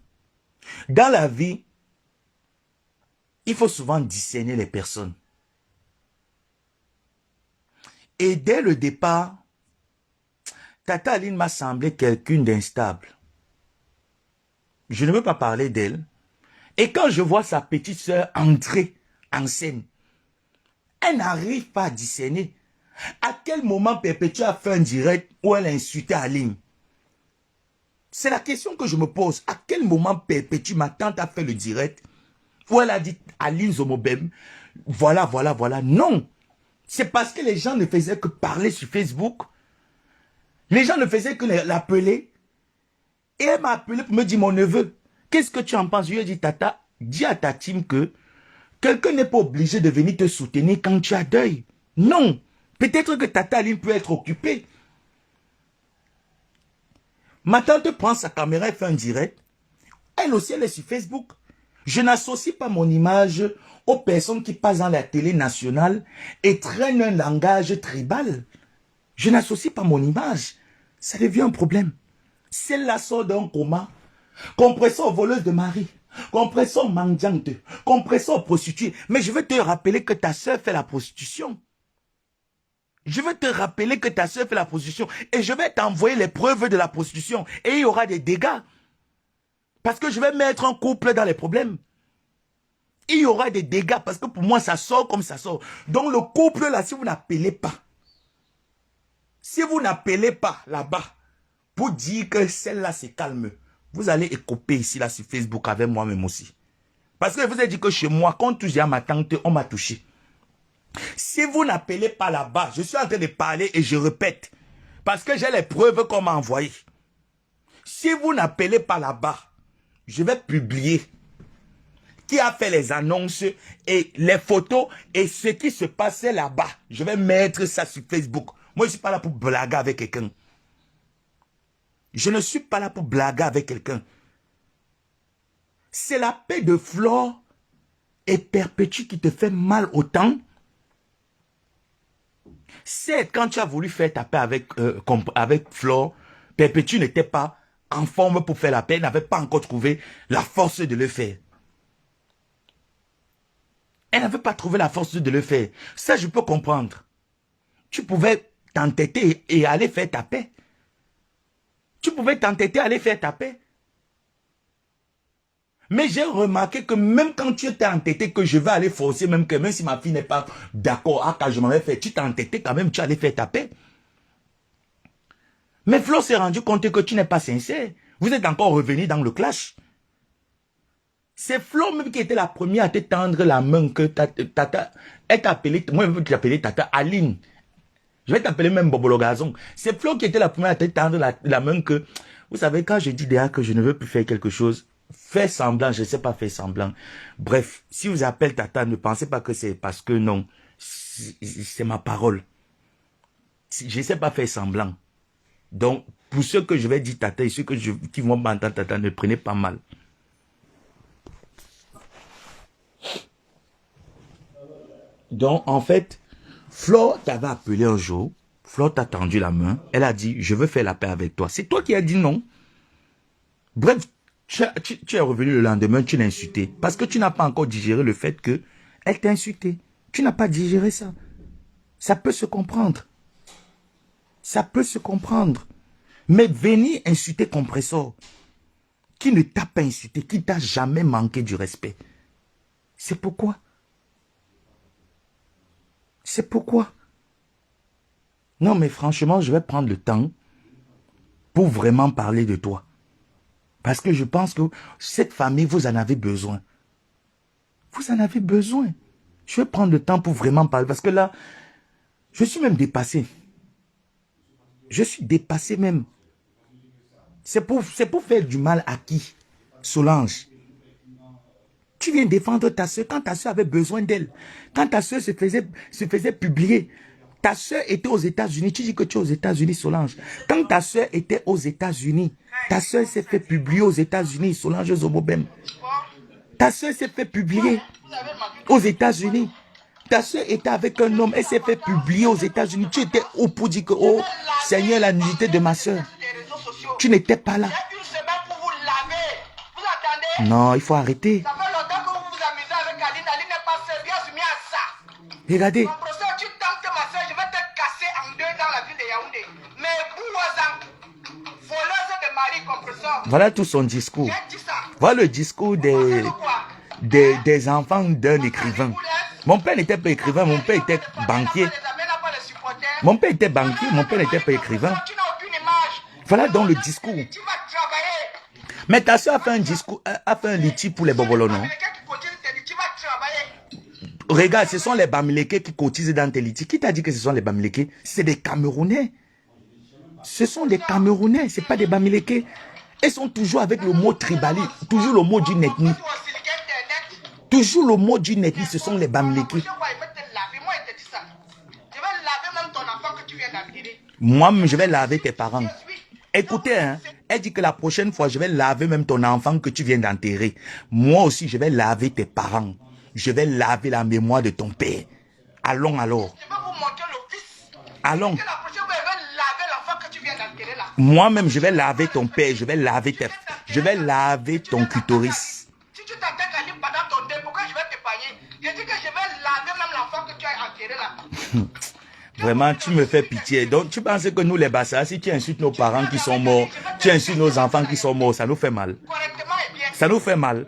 Dans la vie, il faut souvent discerner les personnes. Et dès le départ, Tata Aline m'a semblé quelqu'un d'instable. Je ne veux pas parler d'elle. Et quand je vois sa petite sœur entrer en scène, elle n'arrive pas à discerner. À quel moment Perpétue a fait un direct où elle a insulté Aline? C'est la question que je me pose. À quel moment Perpétue, ma tante, a fait le direct Ou elle a dit Aline Zomobem, voilà. Non. C'est parce que les gens ne faisaient que parler sur Facebook. Les gens ne faisaient que l'appeler. Et elle m'a appelé pour me dire, mon neveu, qu'est-ce que tu en penses? Je lui ai dit, Tata, dis à ta team que quelqu'un n'est pas obligé de venir te soutenir quand tu as deuil. Non. Peut-être que Tata Aline peut être occupée. Ma tante prend sa caméra et fait un direct. Elle aussi, elle est sur Facebook. Je n'associe pas mon image aux personnes qui passent dans la télé nationale et traînent un langage tribal. Je n'associe pas mon image. Ça devient un problème. Celle-là sort d'un coma. Compresseur voleuse de mari. Compresseur mendiante. Compresseur prostituée. Mais je veux te rappeler que ta soeur fait la prostitution. Je veux te rappeler que ta soeur fait la prostitution. Et je vais t'envoyer les preuves de la prostitution. Et il y aura des dégâts. Parce que je vais mettre un couple dans les problèmes. Il y aura des dégâts. Parce que pour moi, ça sort comme ça sort. Donc le couple là, si vous n'appelez pas. Si vous n'appelez pas là-bas. Pour dire que celle-là c'est calme. Vous allez écoper ici là sur Facebook avec moi-même aussi. Parce que je vous ai dit que chez moi, quand on touche à ma tante, on m'a touché. Si vous n'appelez pas là-bas, je suis en train de parler et je répète. Parce que j'ai les preuves qu'on m'a envoyées. Si vous n'appelez pas là-bas, je vais publier qui a fait les annonces et les photos et ce qui se passait là-bas. Je vais mettre ça sur Facebook. Moi, je ne suis pas là pour blaguer avec quelqu'un. Je ne suis pas là pour blaguer avec quelqu'un. C'est la paix de Flore et Perpétue qui te fait mal autant. C'est quand tu as voulu faire ta paix avec Flore, Perpétue n'était pas en forme pour faire la paix, n'avait pas encore trouvé la force de le faire. Elle n'avait pas trouvé la force de le faire. Ça, je peux comprendre. Tu pouvais t'entêter et aller faire ta paix. Tu pouvais t'entêter à aller faire ta paix. Mais j'ai remarqué que même quand tu étais entêté que je vais aller forcer, même si ma fille n'est pas d'accord, quand je m'en vais faire, tu t'es entêté quand même, tu allais faire ta paix. Mais Flo s'est rendu compte que tu n'es pas sincère. Vous êtes encore revenu dans le clash. C'est Flo même qui était la première à te tendre la main que Tata, elle t'a appelé, moi je vais t'appeler Tata Aline. Je vais t'appeler même Bobolo Gazon. C'est Flo qui était la première à te tendre la main que, vous savez, quand je dis déjà que je ne veux plus faire quelque chose, fais semblant, je ne sais pas faire semblant. Bref, si vous appelez Tata, ne pensez pas que c'est parce que non, c'est ma parole. Je ne sais pas faire semblant. Donc, pour ceux que je vais dire Tata et ceux qui vont m'entendre Tata, ne prenez pas mal. Donc, en fait, Flo t'avait appelé un jour, Flo t'a tendu la main, elle a dit, je veux faire la paix avec toi. C'est toi qui as dit non. Bref, tu es revenu le lendemain, tu l'as insulté. Parce que tu n'as pas encore digéré le fait que elle t'a insulté. Tu n'as pas digéré ça. Ça peut se comprendre. Ça peut se comprendre. Mais venir insulter Compressor, qui ne t'a pas insulté, qui t'a jamais manqué du respect. C'est pourquoi. C'est pourquoi. Non, mais franchement, je vais prendre le temps pour vraiment parler de toi. Parce que je pense que cette famille, vous en avez besoin. Vous en avez besoin. Je vais prendre le temps pour vraiment parler. Parce que là, je suis même dépassé. Je suis dépassé même. C'est pour faire du mal à qui? Solange. Tu viens défendre ta soeur quand ta soeur avait besoin d'elle. Quand ta soeur se faisait publier. Ta soeur était aux États-Unis. Tu dis que tu es aux États-Unis, Solange. Quand ta soeur était aux États-Unis, ta soeur s'est fait publier aux États-Unis, Solange Zomobem. Ta soeur s'est fait publier aux États-Unis. Ta soeur était avec un homme, elle s'est fait publier aux États-Unis. Tu étais où pour dire que, oh, Seigneur, la nudité de ma soeur. Tu n'étais pas là. Non, il faut arrêter. Regardez. Voilà tout son discours. Voilà le discours des enfants d'un écrivain. Mon père n'était pas écrivain, mon père était banquier. Mon père était banquier, mon père n'était pas écrivain. Voilà donc le discours. Mais ta soeur a fait un discours, a fait un litige pour les bobolos, non? Regarde, ce sont les Bamileke qui cotisent dans tes litiges. Qui t'a dit que ce sont les Bamileke? C'est des Camerounais. Ce sont des Camerounais, ce n'est pas des Bamileke. Ils sont toujours avec le mot tribalisme, toujours le mot d'une ethnie. Toujours le mot d'une ethnie, ce sont les Bamileke. Moi-même, je vais laver tes parents. Écoutez, hein, elle dit que la prochaine fois, je vais laver même ton enfant que tu viens d'enterrer. Moi aussi, je vais laver tes parents. Je vais laver la mémoire de ton père. Allons alors. Allons. Moi-même, je vais laver ton père, je vais laver ton clitoris. Si tu t'attaques à lui pendant ton deuil, pourquoi je vais te payer? Je dis que je vais laver même l'enfant que tu as enterré là. Vraiment, tu me fais pitié. Donc, tu penses que nous, les Bassa, si tu insultes nos parents qui sont morts, tu insultes nos enfants qui sont morts, ça nous fait mal. Correctement et bien. Ça nous fait mal.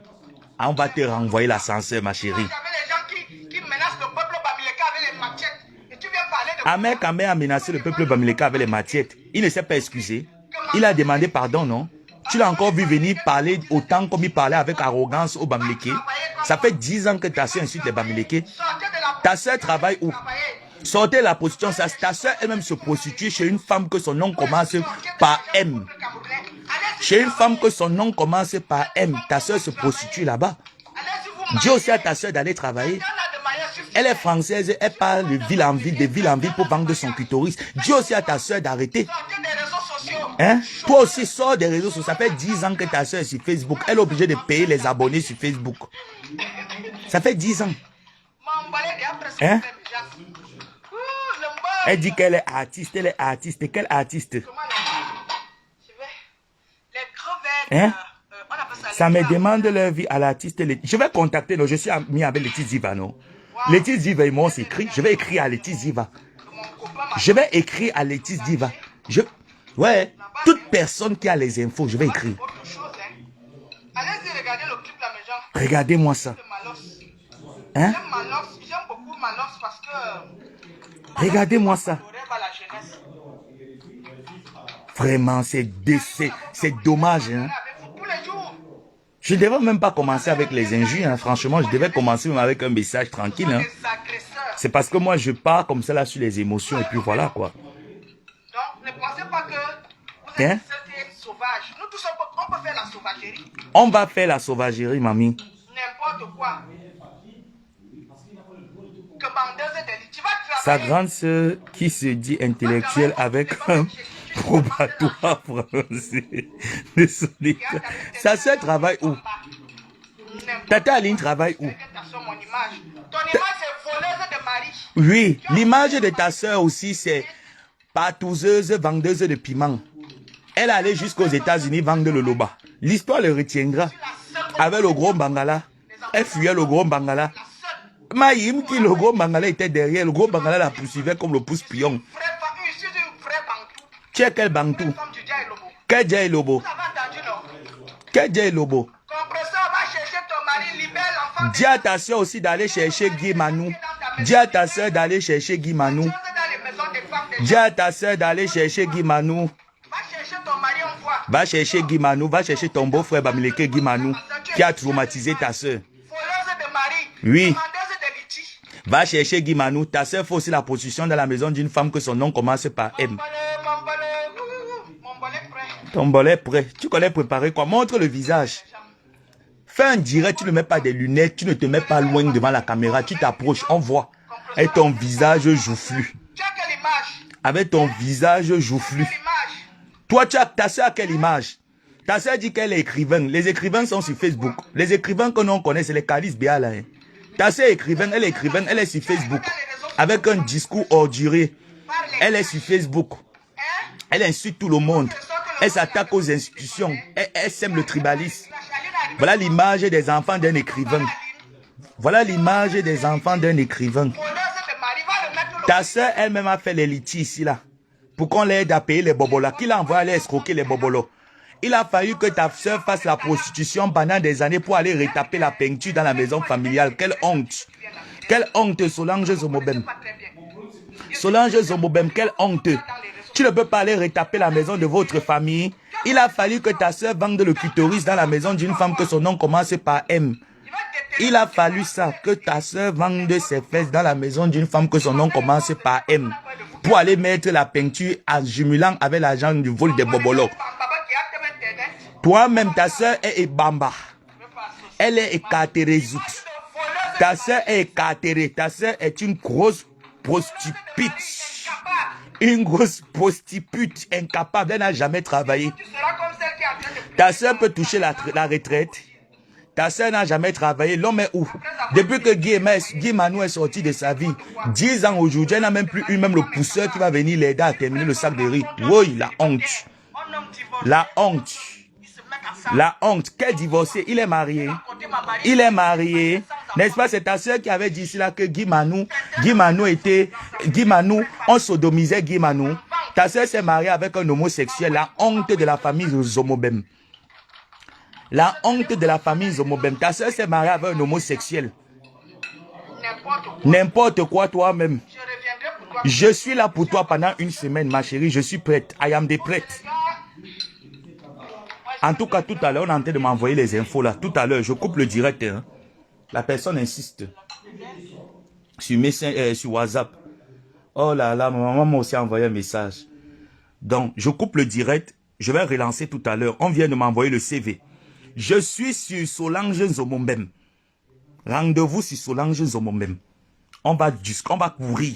Ah, on va te renvoyer l'ascenseur, ma chérie. Il y avait les gens qui menacent le peuple bamileke avec les machettes. Et tu viens parler de... Ahmed Kamé a menacé le peuple bamileke avec les machettes. Il ne s'est pas excusé. Il a demandé pardon, non? Tu l'as encore vu venir parler autant comme il parlait avec arrogance aux Bamileke. Ça fait 10 ans que ta soeur insulte les Bamileke. Ta soeur travaille où? Sortez la prostitution. Ta soeur elle-même se prostitue chez une femme que son nom commence par M. Chez une femme que son nom commence par M. Ta soeur se prostitue là-bas. Dis aussi à ta soeur d'aller travailler. Elle est française, elle parle de ville en ville, pour vendre son clitoris. Dis aussi à ta soeur d'arrêter. Hein? Toi aussi, sors des réseaux sociaux. Ça fait 10 ans que ta soeur est sur Facebook. Elle est obligée de payer les abonnés sur Facebook. Ça fait 10 ans. Hein? Elle dit qu'elle est artiste. Elle est artiste. Quelle artiste? Hein? Ça me demande leur vie à l'artiste. Je vais contacter. Je suis ami avec Laetitia Ziva, non? Laetitia Ziva, ils m'ont écrit. Je vais écrire à Laetitia Ziva. Je vais écrire à Laetitia Ziva. Ouais. Toute personne qui a les infos, je vais écrire. Allez-y, regardez le clip là, mes gens. Regardez-moi ça. Hein? J'aime beaucoup Malos parce que... Regardez-moi ça. Vraiment, c'est dommage. Hein? Je ne devais même pas commencer avec les injures. Hein. Franchement, je devais commencer même avec un message tranquille. Hein. C'est parce que moi, je pars comme ça là sur les émotions et puis voilà quoi. Donc, ne pensez pas que vous êtes sauvage. Nous tous, on peut faire la sauvagerie. On va faire la sauvagerie, mamie. N'importe quoi. Que bandeuse d'élite. Tu vas travailler. Sa grande sœur qui se dit intellectuelle avec un probatoire français. Désolé. Sa sœur travaille où? Tata Aline travaille où? Ton image est voleuse de mari. Oui, l'image de ta sœur aussi, c'est patouzeuse, vendeuse de piment. Elle allait jusqu'aux États-Unis vendre le loba. L'histoire le retiendra. Avec le gros Bangala. Elle fuyait le gros Bangala. Maïm qui le gros Bangala était derrière. Le gros Bangala la poursuivait comme le pouce-pion. Tu es quel Bantou? Quel Djaï Lobo? Quel Djaï Lobo? Dis à ta soeur aussi d'aller chercher Guy Manou. Dis à ta soeur d'aller chercher Guy Manou. Dis à ta soeur d'aller chercher Guy Manou. Va chercher Guy Manou. Va chercher ton beau-frère Bamileke Guy Manou qui a traumatisé ta soeur. Oui. Va chercher Guy Manou. Ta soeur fait aussi la prostitution dans la maison d'une femme que son nom commence par M. Ton bolet prêt. Tu connais préparer quoi? Montre le visage. Fais un direct, tu ne mets pas des lunettes, tu ne te mets pas loin devant la caméra, tu t'approches, on voit. Et ton visage joufflu. Avec ton visage joufflu. Toi, ta soeur a quelle image? Ta soeur dit qu'elle est écrivaine. Les écrivains sont sur Facebook. Les écrivains que l'on connaît, c'est les Calice Béala. Hein. Ta soeur est écrivaine, elle est sur Facebook. Avec un discours orduré. Elle est sur Facebook. Elle insulte tout le monde. Elle s'attaque aux institutions. Elle sème le tribalisme. Voilà l'image des enfants d'un écrivain. Voilà l'image des enfants d'un écrivain. Ta soeur elle-même a fait les litiges ici là. Pour qu'on l'aide à payer les bobolas. Qui l'a envoyé aller escroquer les bobolos? Il a fallu que ta soeur fasse la prostitution pendant des années pour aller retaper la peinture dans la maison familiale. Quelle honte. Quelle honte, Solange Zomobem. Solange Zomobem, quelle honte. Tu ne peux pas aller retaper la maison de votre famille. Il a fallu que ta soeur vende le clitoris dans la maison d'une femme que son nom commence par M. Il a fallu ça, que ta soeur vende ses fesses dans la maison d'une femme que son nom commence par M, pour aller mettre la peinture en jumelant avec l'argent du vol des bobolos. Toi-même, ta soeur est Ebamba. Elle est écartérée. Ta soeur est écartérée. Ta soeur est une grosse prostituée. Une grosse prostituée incapable. Elle n'a jamais travaillé. Ta soeur peut toucher la retraite. Ta soeur n'a jamais travaillé. L'homme est où? Depuis que Guy Manou est sorti de sa vie, 10 ans aujourd'hui, elle n'a même plus eu même le pousseur qui va venir l'aider à terminer le sac de riz. Oui, la honte. La honte. La honte. Quel divorcé? Il est marié. Il est marié. N'est-ce pas? C'est ta soeur qui avait dit ici là que Guy Manou, on sodomisait Guy Manou. Ta soeur s'est mariée avec un homosexuel. La honte de la famille Zomobem. La honte de la famille Zomobem. Ta soeur s'est mariée avec un homosexuel. N'importe quoi toi-même. Je suis là pour toi pendant une semaine, ma chérie. Je suis prête. I am prête. En tout cas, tout à l'heure, on est en train de m'envoyer les infos là. Tout à l'heure, je coupe le direct. Hein. La personne insiste. Sur WhatsApp. Oh là là, ma maman m'a aussi envoyé un message. Donc, je coupe le direct. Je vais relancer tout à l'heure. On vient de m'envoyer le CV. Je suis sur Solange Zomombem. Rendez-vous sur Solange Zomombem. On va courir.